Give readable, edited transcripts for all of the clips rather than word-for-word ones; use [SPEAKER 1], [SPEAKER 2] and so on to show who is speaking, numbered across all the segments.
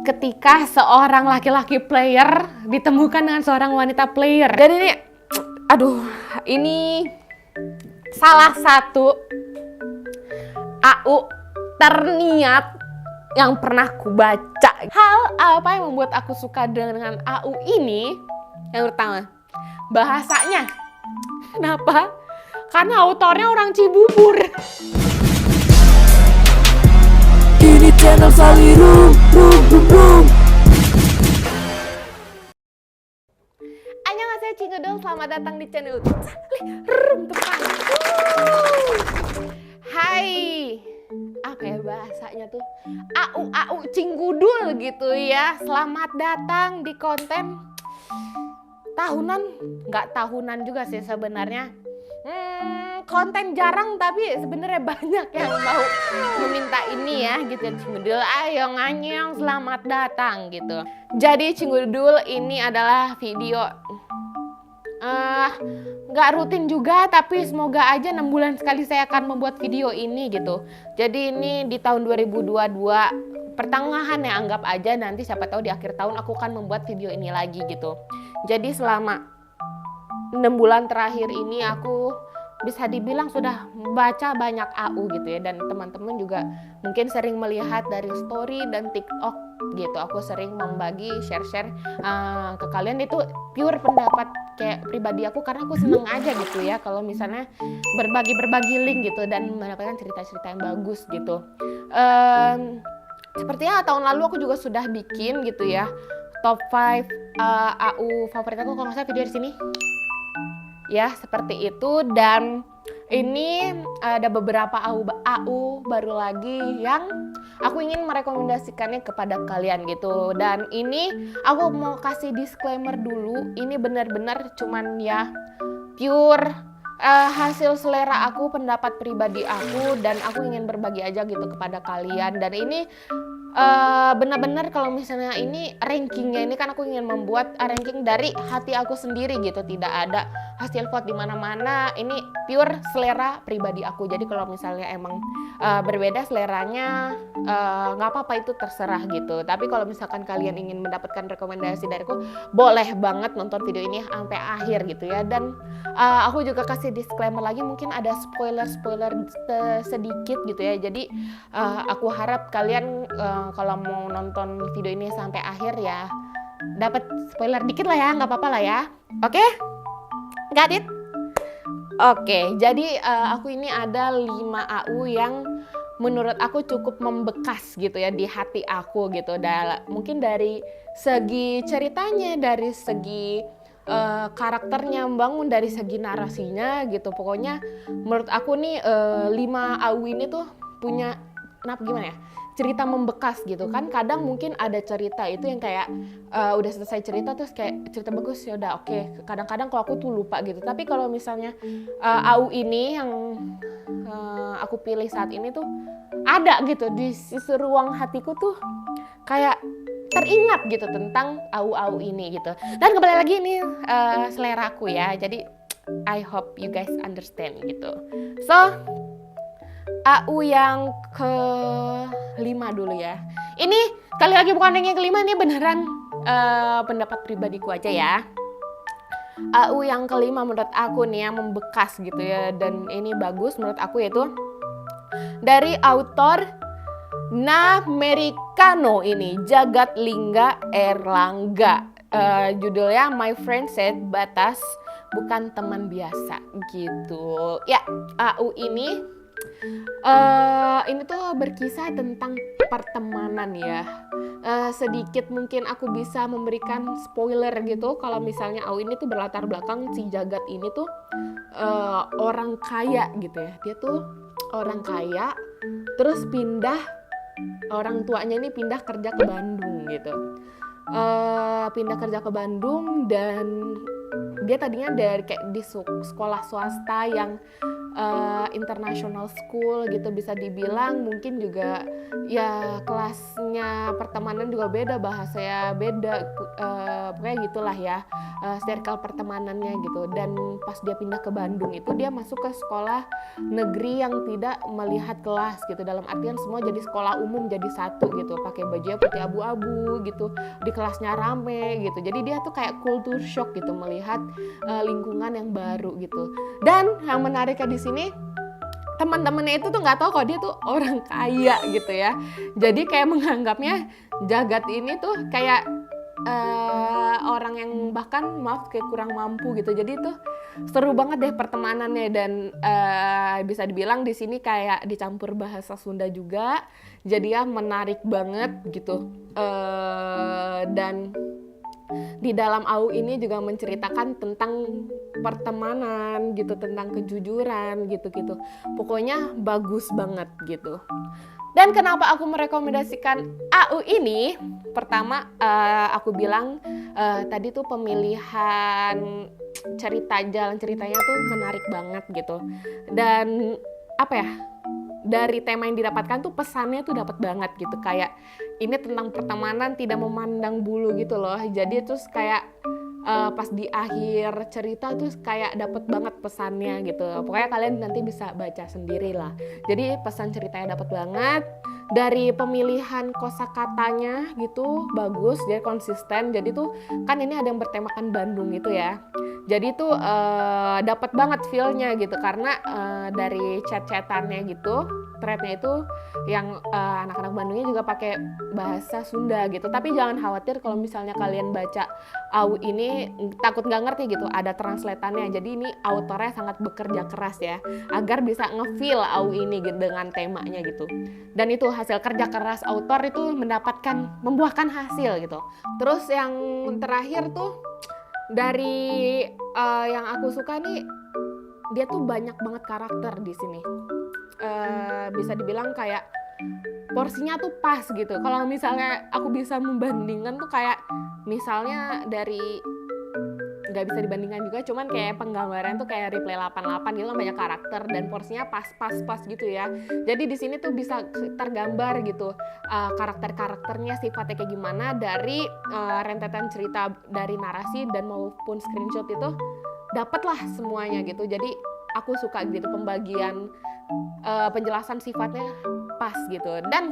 [SPEAKER 1] Ketika seorang laki-laki player ditemukan dengan seorang wanita player. Dan ini salah satu AU terniat yang pernah ku baca. Hal apa yang membuat aku suka dengan AU ini? Yang pertama, bahasanya. Kenapa? Karena autornya orang Cibubur.
[SPEAKER 2] Ini channel Saliru,
[SPEAKER 1] Annyeonghaseyo Cingudong, selamat datang di channel Hai, apa ya bahasanya tuh? AU Cinggudul gitu ya. Selamat datang di konten tahunan, nggak tahunan juga sih sebenarnya. Konten jarang tapi sebenarnya banyak yang mau meminta ini ya gitu ya. Cingudul, ayo nganyong, selamat datang gitu. Jadi Cingudul ini adalah video nggak rutin juga, tapi semoga aja 6 bulan sekali saya akan membuat video ini gitu. Jadi ini di tahun 2022 pertengahan ya, anggap aja, nanti siapa tahu di akhir tahun aku akan membuat video ini lagi gitu. Jadi selama 6 bulan terakhir ini aku bisa dibilang sudah baca banyak AU gitu ya, dan teman-teman juga mungkin sering melihat dari story dan TikTok gitu. Aku sering membagi share-share ke kalian, itu pure pendapat kayak pribadi aku karena aku seneng aja gitu ya kalau misalnya berbagi link gitu dan mendapatkan cerita-cerita yang bagus gitu. Sepertinya tahun lalu aku juga sudah bikin gitu ya top 5 AU favorit aku, kalau nggak salah video di sini. Ya, seperti itu. Dan ini ada beberapa AU baru lagi yang aku ingin merekomendasikannya kepada kalian gitu. Dan ini aku mau kasih disclaimer dulu, ini benar-benar cuman ya pure hasil selera aku, pendapat pribadi aku, dan aku ingin berbagi aja gitu kepada kalian. Dan ini benar-benar kalau misalnya ini rankingnya, ini kan aku ingin membuat ranking dari hati aku sendiri gitu, tidak ada hasil vote di mana-mana. Ini pure selera pribadi aku. Jadi kalau misalnya emang berbeda seleranya, nggak apa-apa, itu terserah gitu. Tapi kalau misalkan kalian ingin mendapatkan rekomendasi dariku, boleh banget nonton video ini sampai akhir gitu ya. Dan aku juga kasih disclaimer lagi, mungkin ada spoiler sedikit gitu ya. Jadi aku harap kalian kalau mau nonton video ini sampai akhir ya dapat spoiler dikit lah ya, nggak apa-apa lah ya. Oke? Got it? Oke, jadi aku ini ada 5 AU yang menurut aku cukup membekas gitu ya di hati aku gitu. Mungkin dari segi ceritanya, dari segi karakternya membangun, dari segi narasinya gitu. Pokoknya menurut aku nih 5 AU ini tuh punya gimana ya, cerita membekas gitu kan. Kadang mungkin ada cerita itu yang kayak udah selesai cerita terus kayak cerita bagus ya udah oke. Kadang-kadang kalau aku tuh lupa gitu. Tapi kalau misalnya AU ini yang aku pilih saat ini tuh ada gitu di sisi ruang hatiku tuh, kayak teringat gitu tentang AU ini gitu. Dan kembali lagi ini selera aku ya. Jadi I hope you guys understand gitu. So AU yang ke-5 dulu ya. Ini kali lagi bukan yang ke-5, ini beneran pendapat pribadiku aja ya. AU yang ke-5 menurut aku nih yang membekas gitu ya, dan ini bagus menurut aku, yaitu dari autor Namericano ini, Jagat Lingga Erlangga. Judulnya My Friend Said Batas Bukan Teman Biasa gitu. Ya, AU ini tuh berkisah tentang pertemanan ya. Sedikit mungkin aku bisa memberikan spoiler gitu. Kalau misalnya AU ini tuh berlatar belakang si Jagat ini tuh orang kaya gitu ya. Dia tuh orang kaya, terus orang tuanya ini pindah kerja ke Bandung gitu. Pindah kerja ke Bandung, dan dia tadinya dari kayak di sekolah swasta yang international school gitu, bisa dibilang mungkin juga ya kelasnya pertemanan juga beda, bahasanya beda, pokoknya gitulah ya, circle pertemanannya gitu. Dan pas dia pindah ke Bandung itu dia masuk ke sekolah negeri yang tidak melihat kelas gitu, dalam artian semua jadi sekolah umum jadi satu gitu, pakai bajunya putih abu-abu gitu, di kelasnya rame gitu. Jadi dia tuh kayak culture shock gitu melihat lingkungan yang baru gitu. Dan yang menariknya di sini, teman-temannya itu tuh nggak tahu kalau dia tuh orang kaya gitu ya. Jadi kayak menganggapnya jagat ini tuh kayak orang yang bahkan maaf kayak kurang mampu gitu. Jadi tuh seru banget deh pertemanannya, dan bisa dibilang di sini kayak dicampur bahasa Sunda juga. Jadi ya menarik banget gitu. Dan di dalam AU ini juga menceritakan tentang pertemanan gitu, tentang kejujuran gitu-gitu. Pokoknya bagus banget gitu. Dan kenapa aku merekomendasikan AU ini? Pertama, aku bilang tadi tuh pemilihan jalan ceritanya tuh menarik banget gitu. Dan apa ya? Dari tema yang didapatkan tuh pesannya tuh dapat banget gitu, kayak ini tentang pertemanan tidak memandang bulu gitu loh. Jadi terus kayak pas di akhir cerita tuh kayak dapat banget pesannya gitu. Pokoknya kalian nanti bisa baca sendiri lah. Jadi pesan ceritanya dapat banget. Dari pemilihan kosakatanya gitu bagus, dia konsisten. Jadi tuh kan ini ada yang bertemakan Bandung gitu ya. Jadi tuh dapat banget feel-nya gitu, karena dari chat-chatannya gitu, thread-nya itu yang anak-anak Bandungnya juga pakai bahasa Sunda gitu. Tapi jangan khawatir kalau misalnya kalian baca AU ini takut nggak ngerti gitu, ada translatannya. Jadi ini autornya sangat bekerja keras ya, agar bisa nge-feel AU ini gitu, dengan temanya gitu. Dan itu hasil kerja keras autor itu membuahkan hasil gitu. Terus yang terakhir tuh dari yang aku suka nih, dia tuh banyak banget karakter di sini. Bisa dibilang kayak porsinya tuh pas gitu. Kalau misalnya aku bisa membandingkan tuh kayak misalnya dari, nggak bisa dibandingkan juga, cuman kayak penggambaran tuh kayak Replay 88 gitu kan, banyak karakter dan porsinya pas gitu ya. Jadi di sini tuh bisa tergambar gitu karakter-karakternya sifatnya kayak gimana dari rentetan cerita dari narasi dan maupun screenshot itu dapatlah semuanya gitu. Jadi aku suka gitu pembagian penjelasan sifatnya pas gitu. Dan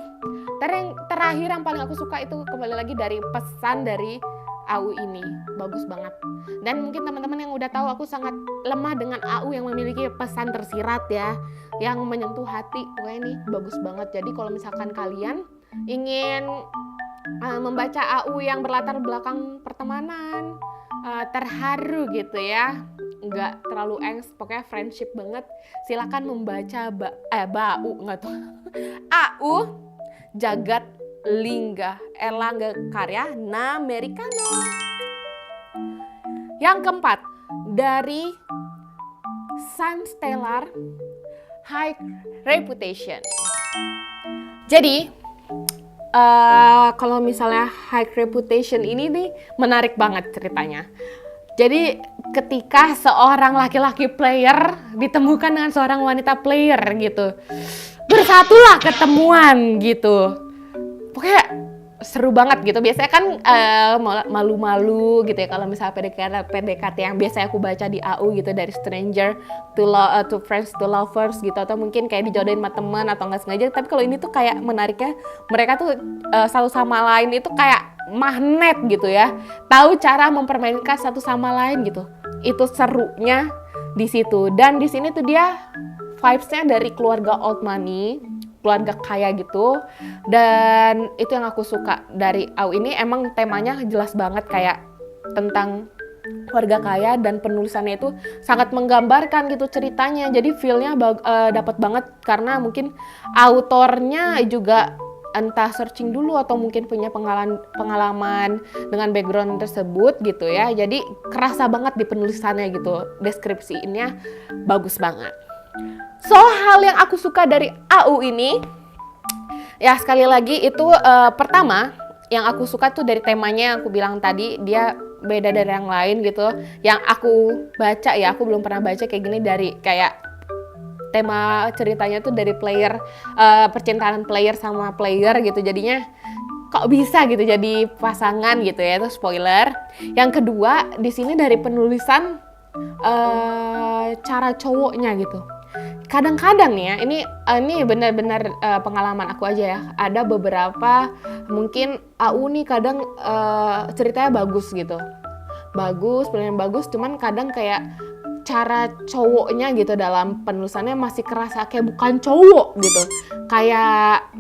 [SPEAKER 1] terakhir yang paling aku suka itu kembali lagi dari pesan dari AU ini, bagus banget. Dan mungkin teman-teman yang udah tahu aku sangat lemah dengan AU yang memiliki pesan tersirat ya, yang menyentuh hati. Pokoknya ini bagus banget. Jadi kalau misalkan kalian ingin membaca AU yang berlatar belakang pertemanan, terharu gitu ya, nggak terlalu angst, pokoknya friendship banget, silakan membaca AU Jagat Lingga Erlangga karya Namericano. Yang keempat, dari Sun Stellar High Reputation. Jadi kalau misalnya High Reputation ini nih menarik banget ceritanya. Jadi ketika seorang laki-laki player ditemukan dengan seorang wanita player gitu, bersatulah ketemuan gitu. Pokoknya seru banget gitu. Biasanya kan malu-malu gitu ya kalau misalnya PDKT yang biasanya aku baca di AU gitu, dari stranger to friends to lovers gitu, atau mungkin kayak dijodohin sama teman atau nggak sengaja. Tapi kalau ini tuh kayak menariknya mereka tuh satu sama lain itu kayak magnet gitu ya, tahu cara mempermainkan satu sama lain gitu. Itu serunya di situ. Dan di sini tuh dia vibes-nya dari keluarga old money, keluarga kaya gitu. Dan itu yang aku suka dari AU ini, emang temanya jelas banget kayak tentang keluarga kaya, dan penulisannya itu sangat menggambarkan gitu ceritanya. Jadi feel-nya dapat banget, karena mungkin autornya juga entah searching dulu atau mungkin punya pengalaman dengan background tersebut gitu ya. Jadi kerasa banget di penulisannya gitu, deskripsinya bagus banget. So, hal yang aku suka dari AU ini, ya sekali lagi itu pertama yang aku suka tuh dari temanya, aku bilang tadi dia beda dari yang lain gitu. Yang aku baca ya, aku belum pernah baca kayak gini, dari kayak tema ceritanya tuh dari player, percintaan player sama player gitu, jadinya kok bisa gitu jadi pasangan gitu ya, itu spoiler. Yang kedua di sini dari penulisan cara cowoknya gitu. Kadang-kadang nih ya, ini benar-benar pengalaman aku aja ya. Ada beberapa mungkin AU nih kadang ceritanya bagus gitu. Bagus, benar bagus, cuman kadang kayak cara cowoknya gitu dalam penulisannya masih kerasa kayak bukan cowok gitu. Kayak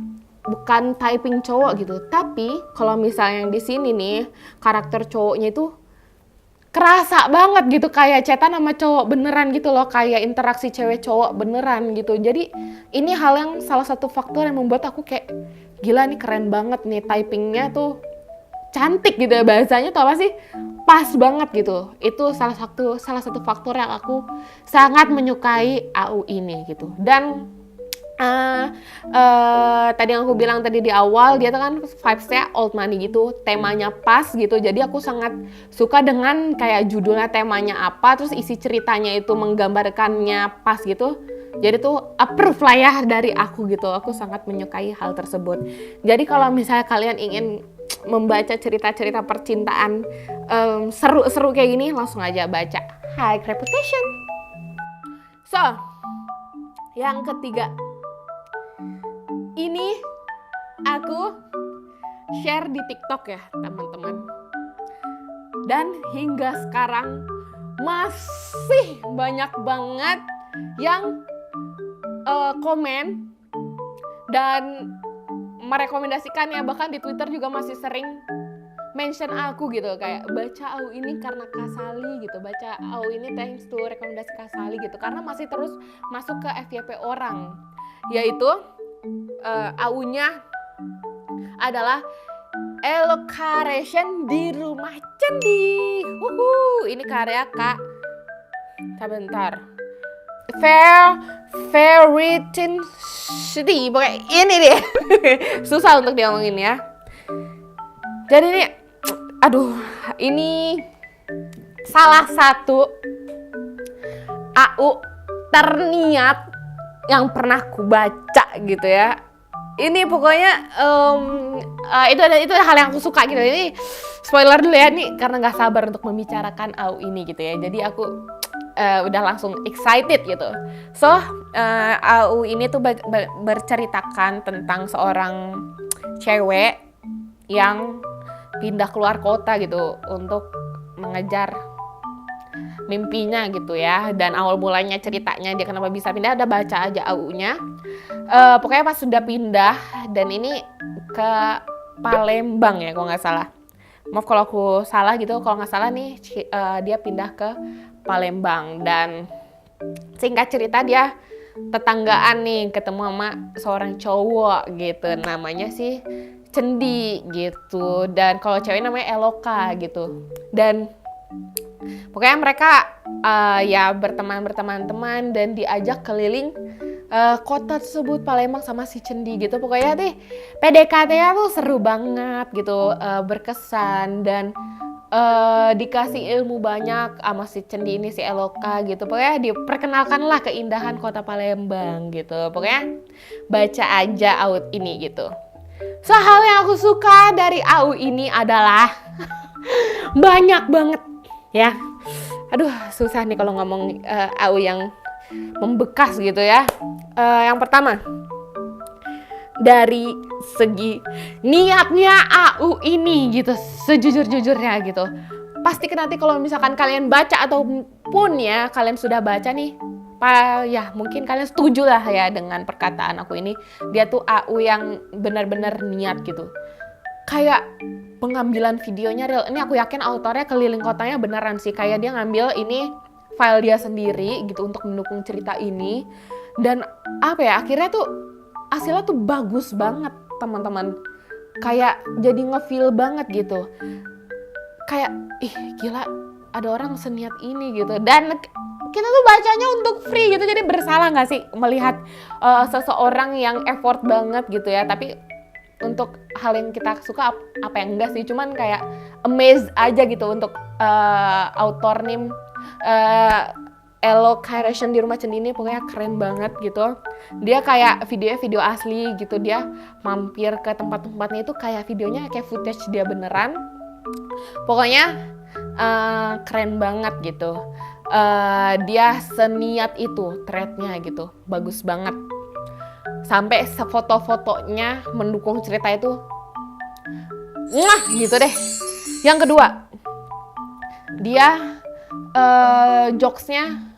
[SPEAKER 1] bukan typing cowok gitu. Tapi kalau misalnya yang di sini nih, karakter cowoknya itu kerasa banget gitu, kayak chatan sama cowok beneran gitu loh, kayak interaksi cewek cowok beneran gitu. Jadi ini hal yang salah satu faktor yang membuat aku kayak gila nih, keren banget nih, typingnya tuh cantik gitu ya, bahasanya tuh apa sih, pas banget gitu. Itu salah satu faktor yang aku sangat menyukai AU ini gitu. Dan tadi yang aku bilang tadi di awal, dia tuh kan vibes-nya old money gitu, temanya pas gitu. Jadi aku sangat suka dengan kayak judulnya, temanya apa, terus isi ceritanya itu menggambarkannya pas gitu. Jadi tuh approve lah ya dari aku gitu. Aku sangat menyukai hal tersebut. Jadi kalau misalnya kalian ingin membaca cerita-cerita percintaan seru-seru kayak gini, langsung aja baca High Reputation. So, yang ketiga, ini aku share di TikTok ya teman-teman. Dan hingga sekarang masih banyak banget yang komen dan merekomendasikan ya, bahkan di Twitter juga masih sering mention aku gitu, kayak baca AU ini karena Kasali gitu, baca AU ini thanks to rekomendasi Kasali gitu, karena masih terus masuk ke FYP orang, yaitu AU-nya adalah Elocaration di Rumah Cendi. Ini karya Kak, sebentar, Fairytin City, pokoknya ini deh. Susah untuk diomongin ya. Jadi ini, aduh, ini salah satu AU terniat yang pernah ku baca gitu ya. Ini pokoknya itu hal yang aku suka gitu. Ini spoiler dulu ya nih, karena nggak sabar untuk membicarakan AU ini gitu ya. Jadi aku udah langsung excited gitu. So AU ini tuh berceritakan tentang seorang cewek yang pindah keluar kota gitu untuk mengejar mimpinya gitu ya. Dan awal mulanya ceritanya dia kenapa bisa pindah, ada baca aja AU-nya. Pokoknya pas sudah pindah, dan ini ke Palembang ya kalau nggak salah. Maaf kalau aku salah gitu, kalau nggak salah nih dia pindah ke Palembang. Dan singkat cerita dia tetanggaan nih, ketemu sama seorang cowok gitu, namanya sih Cendi gitu, dan kalau cewek namanya Eloka gitu. Dan pokoknya mereka ya berteman dan diajak keliling kota tersebut, Palembang, sama si Cendi gitu. Pokoknya deh PDKT-nya tuh seru banget gitu, berkesan, dan dikasih ilmu banyak sama si Cendi ini, si Eloka gitu. Pokoknya diperkenalkanlah keindahan kota Palembang gitu. Pokoknya baca aja AU ini gitu. So, hal yang aku suka dari AU ini adalah banyak banget ya. Aduh, susah nih kalau ngomong AU yang membekas gitu ya. Yang pertama, dari segi niatnya AU ini gitu, sejujur-jujurnya gitu. Pasti nanti kalau misalkan kalian baca ataupun ya kalian sudah baca nih, ya mungkin kalian setuju lah ya dengan perkataan aku ini. Dia tuh AU yang benar-benar niat gitu. Kayak pengambilan videonya real. Ini aku yakin autornya keliling kotanya beneran sih. Kayak dia ngambil ini file dia sendiri gitu untuk mendukung cerita ini. Dan apa ya, akhirnya tuh hasilnya tuh bagus banget teman-teman. Kayak jadi nge-feel banget gitu. Kayak gila, ada orang seniat ini gitu. Dan kita tuh bacanya untuk free gitu, jadi bersalah nggak sih melihat seseorang yang effort banget gitu ya. Tapi untuk hal yang kita suka apa yang enggak sih, cuman kayak amazed aja gitu untuk author nim Elo Creation di rumah Centini pokoknya keren banget gitu. Dia kayak videonya video asli gitu, dia mampir ke tempat-tempatnya itu kayak videonya kayak footage dia beneran. Pokoknya keren banget gitu. Dia seniat itu threadnya gitu, bagus banget. Sampai foto-fotonya mendukung cerita itu, wah gitu deh. Yang kedua, dia jokesnya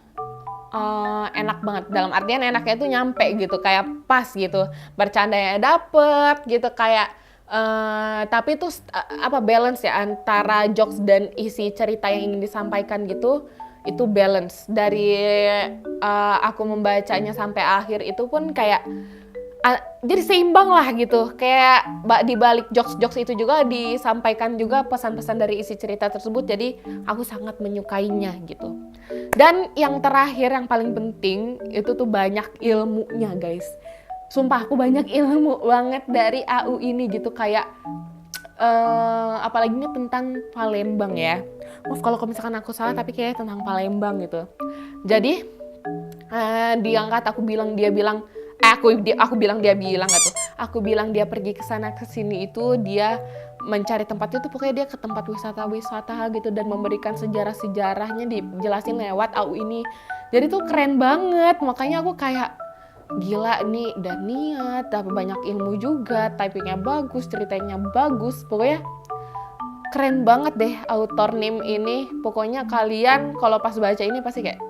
[SPEAKER 1] enak banget, dalam artian enaknya itu nyampe gitu, kayak pas gitu, bercandanya dapet gitu, kayak tapi itu balance ya antara jokes dan isi cerita yang ingin disampaikan gitu, itu balance. Dari aku membacanya sampai akhir itu pun kayak jadi seimbang lah gitu, kayak di balik jokes-jokes itu juga disampaikan juga pesan-pesan dari isi cerita tersebut, jadi aku sangat menyukainya gitu. Dan yang terakhir yang paling penting itu tuh banyak ilmunya guys, sumpah aku banyak ilmu banget dari AU ini gitu, kayak apalagi ini tentang Palembang ya, maaf kalau misalkan aku salah tapi kayaknya tentang Palembang gitu. Jadi diangkat aku bilang dia bilang dia pergi ke sana ke sini itu dia mencari tempat itu, pokoknya dia ke tempat wisata gitu dan memberikan sejarah-sejarahnya dijelasin lewat AU ini. Jadi tuh keren banget, makanya aku kayak gila nih, udah niat tapi banyak ilmu juga, typingnya bagus, ceritanya bagus, pokoknya keren banget deh author name ini. Pokoknya kalian kalau pas baca ini pasti kayak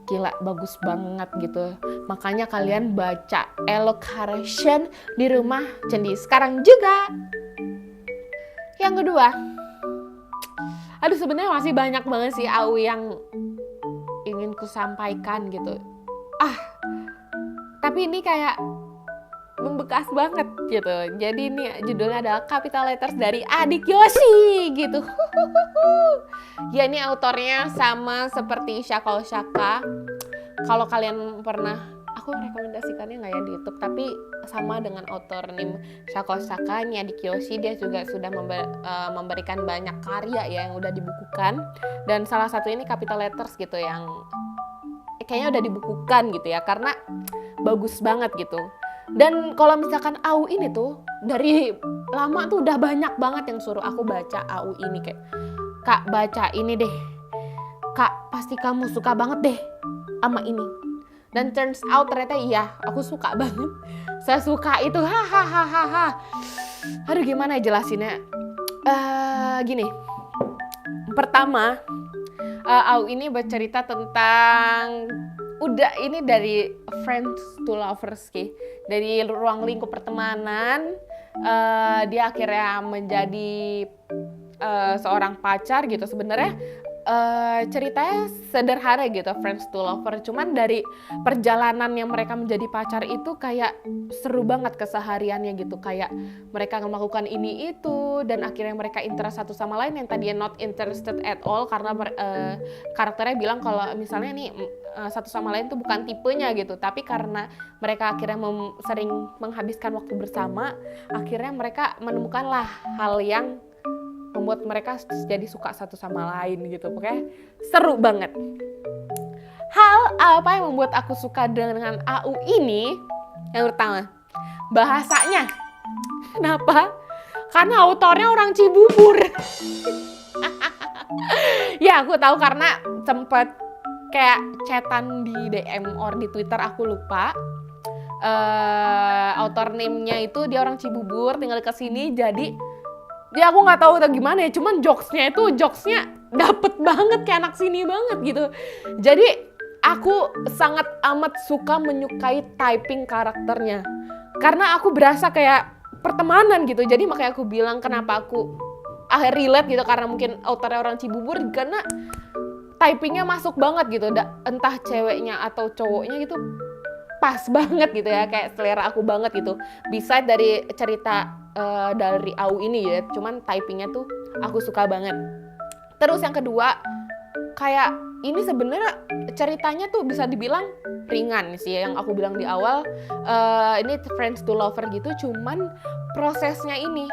[SPEAKER 1] gila bagus banget gitu. Makanya kalian baca Elo Creation di rumah Cendi sekarang juga. Yang kedua, aduh sebenarnya masih banyak banget sih AU yang ingin ku sampaikan gitu. Tapi ini kayak membekas banget gitu. Jadi ini judulnya adalah Capital Letters dari Adik Yoshi gitu. Ya ini autornya sama seperti Shako Shaka. Kalau kalian pernah, aku rekomendasikannya nggak ya di YouTube, tapi sama dengan autor name Shako Shaka, ini Adik Yoshi, dia juga sudah memberikan banyak karya ya yang udah dibukukan. Dan salah satu ini Capital Letters gitu yang kayaknya udah dibukukan gitu ya, karena bagus banget gitu. Dan kalau misalkan AU ini tuh dari lama tuh udah banyak banget yang suruh aku baca AU ini, kayak Kak baca ini deh, Kak pasti kamu suka banget deh sama ini. Dan turns out ternyata iya, aku suka banget. Saya suka itu, hahaha. Aduh gimana jelasinnya? Gini, pertama AU ini bercerita tentang ini dari friends to lovers dari ruang lingkup pertemanan, dia akhirnya menjadi seorang pacar gitu. Sebenarnya ceritanya sederhana gitu, friends to lover, cuman dari perjalanan yang mereka menjadi pacar itu kayak seru banget kesehariannya gitu, kayak mereka melakukan ini itu dan akhirnya mereka interest satu sama lain yang tadinya not interested at all, karena karakternya bilang kalau misalnya nih satu sama lain tuh bukan tipenya gitu, tapi karena mereka akhirnya sering menghabiskan waktu bersama, akhirnya mereka menemukanlah hal yang membuat mereka jadi suka satu sama lain gitu. Pokoknya seru banget. Hal apa yang membuat aku suka dengan AU ini? Yang pertama, bahasanya. Kenapa? Karena autornya orang Cibubur. Ya aku tahu karena sempet kayak chatan di DM or di Twitter, aku lupa. Author name-nya itu dia orang Cibubur, tinggal ke sini, jadi ya aku nggak tahu gimana ya, cuman jokesnya dapet banget, kayak anak sini banget gitu. Jadi aku sangat amat suka menyukai typing karakternya, karena aku berasa kayak pertemanan gitu. Jadi makanya aku bilang kenapa aku relate gitu, karena mungkin autornya orang Cibubur, karena typingnya masuk banget gitu, entah ceweknya atau cowoknya gitu pas banget gitu ya, kayak selera aku banget gitu. Beside dari cerita dari AU ini ya, cuman typingnya tuh aku suka banget. Terus yang kedua, kayak ini sebenarnya ceritanya tuh bisa dibilang ringan sih, yang aku bilang di awal, ini friends to lover gitu, cuman prosesnya ini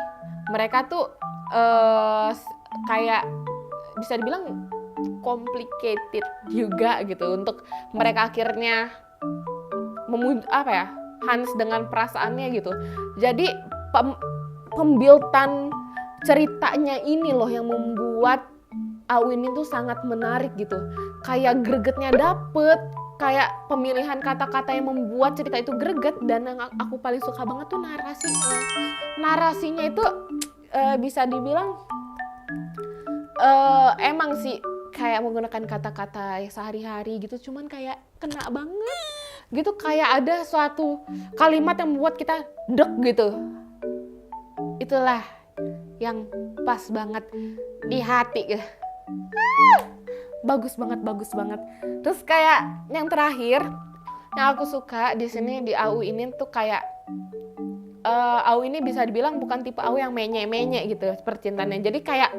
[SPEAKER 1] mereka tuh kayak bisa dibilang complicated juga gitu untuk mereka akhirnya Hans dengan perasaannya gitu. Jadi pembuildan ceritanya ini loh yang membuat AU ini tuh sangat menarik gitu. Kayak gregetnya dapet, kayak pemilihan kata-kata yang membuat cerita itu greget. Dan yang aku paling suka banget tuh narasinya. Narasinya itu bisa dibilang emang sih kayak menggunakan kata-kata sehari-hari gitu, cuman kayak kena banget gitu, kayak ada suatu kalimat yang membuat kita deg gitu. Itulah yang pas banget di hati gitu. Bagus banget. Terus kayak yang terakhir yang aku suka di sini di AU ini tuh kayak AU ini bisa dibilang bukan tipe AU yang menye-menye gitu percintaannya. Jadi kayak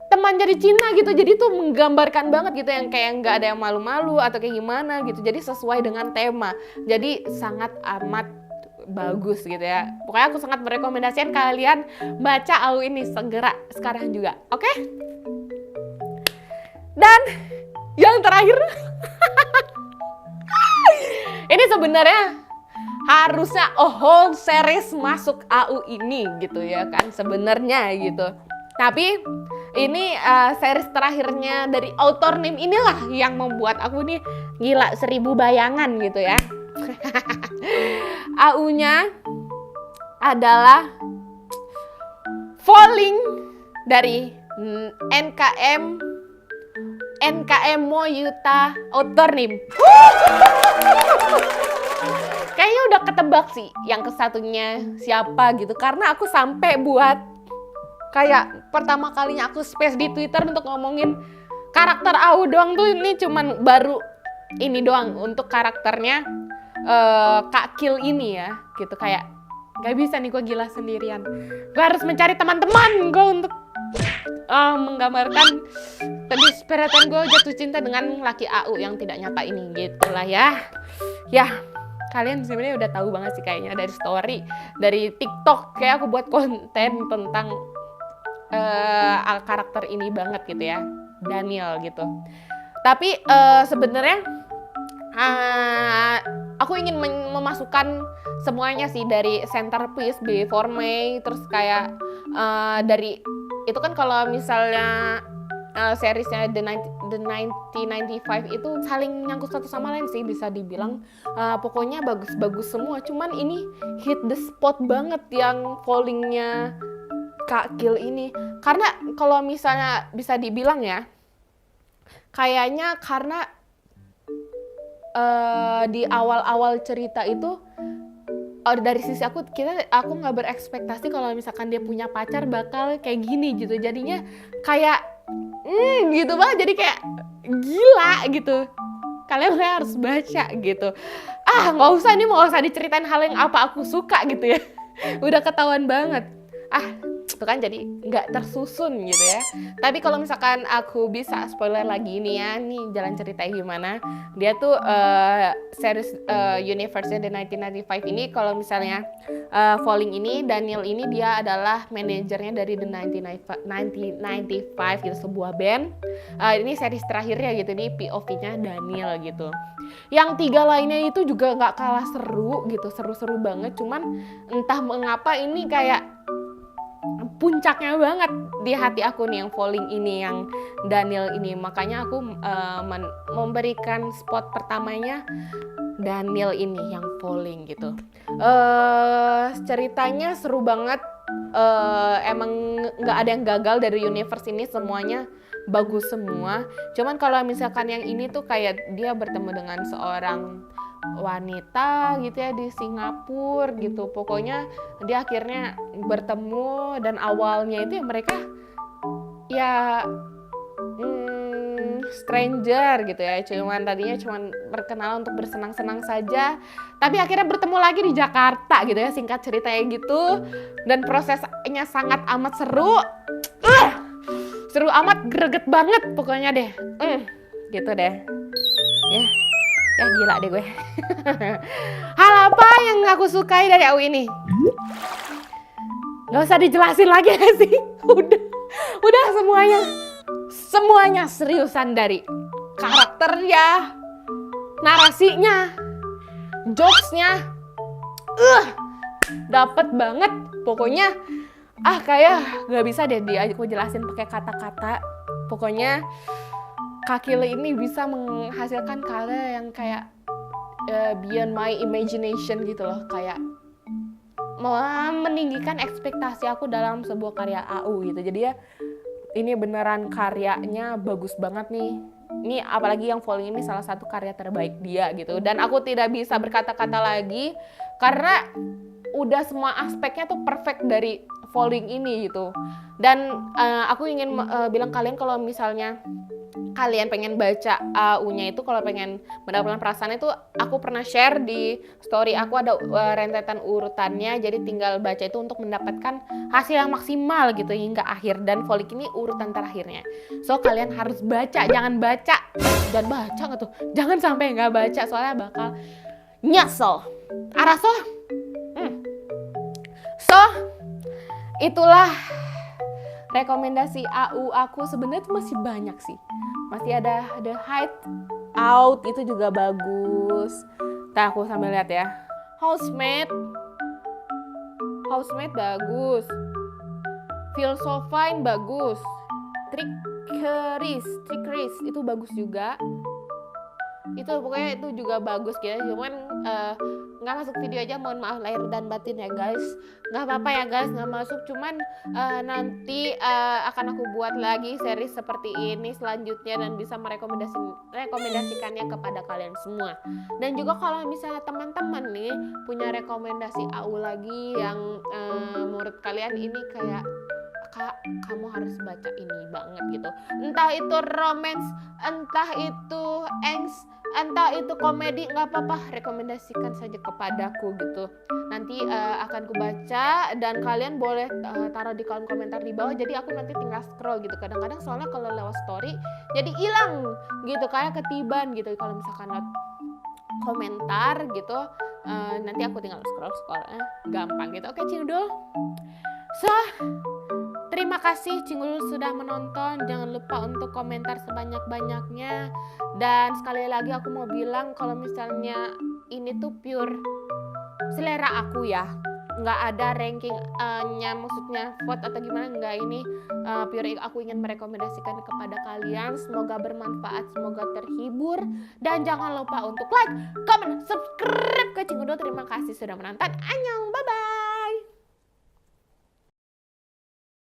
[SPEAKER 1] teman jadi Cina gitu, jadi tuh menggambarkan banget gitu yang kayak nggak ada yang malu-malu atau kayak gimana gitu, jadi sesuai dengan tema, jadi sangat amat bagus gitu ya. Pokoknya aku sangat merekomendasikan kalian baca AU ini segera sekarang juga, oke? Dan yang terakhir ini sebenarnya harusnya whole series masuk AU ini gitu ya kan sebenarnya gitu. Tapi ini series terakhirnya dari author name inilah yang membuat aku nih gila 1000 bayangan gitu ya. AU-nya adalah Falling dari NKM Moyuta author name. Kayaknya udah ketebak sih yang kesatunya siapa gitu, karena aku sampai buat kayak pertama kalinya aku space di Twitter untuk ngomongin karakter AU doang tuh, ini cuman baru ini doang untuk karakternya Kak Kill ini ya gitu. Kayak gak bisa nih gue gila sendirian, gue harus mencari teman-teman gue untuk menggambarkan kedesperatan gue jatuh cinta dengan laki AU yang tidak nyata ini gitu lah ya. Kalian sebenarnya udah tahu banget sih kayaknya dari story, dari TikTok kayak aku buat konten tentang karakter ini banget gitu ya, Daniel gitu. Tapi sebenarnya aku ingin memasukkan semuanya sih dari centerpiece Before May, terus kayak dari itu kan kalau misalnya seriesnya The 1995 itu saling nyangkut satu sama lain sih bisa dibilang. Pokoknya bagus-bagus semua, cuman ini hit the spot banget yang Fallingnya Kak Kill ini. Karena kalau misalnya bisa dibilang ya, kayaknya karena di awal-awal cerita itu dari sisi aku nggak berekspektasi kalau misalkan dia punya pacar bakal kayak gini gitu. Jadinya kayak gitu banget, jadi kayak gila gitu. Kalian harus baca gitu. Nggak usah diceritain hal yang apa aku suka gitu ya. Udah ketahuan banget. Itu kan jadi nggak tersusun gitu ya. Tapi kalau misalkan aku bisa spoiler lagi nih ya, nih jalan ceritanya gimana. Dia tuh series universe-nya The 1995 ini, kalau misalnya Falling ini, Daniel ini dia adalah manajernya dari The 1995 gitu, sebuah band. Ini series terakhirnya gitu, ini POV-nya Daniel gitu. Yang 3 lainnya itu juga nggak kalah seru gitu, seru-seru banget. Cuman entah mengapa ini kayak puncaknya banget di hati aku nih yang Falling ini, yang Daniel ini. Makanya aku memberikan spot pertamanya Daniel ini yang Falling gitu. Ceritanya seru banget. Emang nggak ada yang gagal dari universe ini, semuanya bagus semua. Cuman kalau misalkan yang ini tuh kayak dia bertemu dengan seorang wanita gitu ya di Singapura gitu. Pokoknya dia akhirnya bertemu, dan awalnya itu ya mereka ya stranger gitu ya, tadinya berkenalan untuk bersenang-senang saja, tapi akhirnya bertemu lagi di Jakarta gitu ya, singkat ceritanya gitu. Dan prosesnya sangat amat seru amat, greget banget pokoknya deh, gitu deh ya gila deh gue. Hal apa yang aku sukai dari AU ini? Gak usah dijelasin lagi gak sih? Udah semuanya semuanya seriusan, dari karakternya, narasinya, jokesnya, dapet banget. Pokoknya kayak gak bisa deh aku jelasin pakai kata-kata. Pokoknya Kak Kylie ini bisa menghasilkan karya yang kayak beyond my imagination gitu loh, kayak meninggikan ekspektasi aku dalam sebuah karya AU gitu. Jadi ya ini beneran karyanya bagus banget nih. Ini apalagi yang Falling ini salah satu karya terbaik dia gitu. Dan aku tidak bisa berkata-kata lagi karena udah semua aspeknya tuh perfect dari Falling ini gitu. Dan aku ingin bilang kalian kalau misalnya kalian pengen baca AU-nya itu, kalau pengen mendapatkan perasaan itu, aku pernah share di story aku ada rentetan urutannya, jadi tinggal baca itu untuk mendapatkan hasil yang maksimal gitu hingga akhir. Dan Falling ini urutan terakhirnya, so kalian harus baca, jangan baca nggak tuh, jangan sampai nggak baca soalnya bakal nyesel. Araso, so itulah rekomendasi AU aku. Sebenarnya masih banyak sih, masih ada The Hideout itu juga bagus. Nah, aku sambil lihat ya. Housemaid bagus. Feel So Fine bagus. Trickeries itu bagus juga. Itu pokoknya itu juga bagus gitu. Cuman nggak masuk video aja, mohon maaf lahir dan batin ya guys. Nggak apa-apa ya guys nggak masuk, cuman nanti akan aku buat lagi series seperti ini selanjutnya dan bisa merekomendasikannya kepada kalian semua. Dan juga kalau misalnya teman-teman nih punya rekomendasi AU lagi yang menurut kalian ini kayak, Kak, kamu harus baca ini banget gitu, entah itu romance, entah itu angst, entah itu komedi, nggak apa-apa, rekomendasikan saja kepadaku gitu. Nanti akan ku baca dan kalian boleh taruh di kolom komentar di bawah, jadi aku nanti tinggal scroll gitu. Kadang-kadang soalnya kalau lewat story jadi hilang gitu, kayak ketiban gitu kalau misalkan lewat komentar gitu. Nanti aku tinggal scroll gampang gitu. Oke Cingdul, so terima kasih Cinggul sudah menonton. Jangan lupa untuk komentar sebanyak-banyaknya. Dan sekali lagi aku mau bilang kalau misalnya ini tuh pure selera aku ya, nggak ada rankingnya, maksudnya vote atau gimana, nggak. Ini pure aku ingin merekomendasikan kepada kalian. Semoga bermanfaat, semoga terhibur, dan jangan lupa untuk like, comment, subscribe ke Cinggul. Terima kasih sudah menonton. Annyeong, bye bye.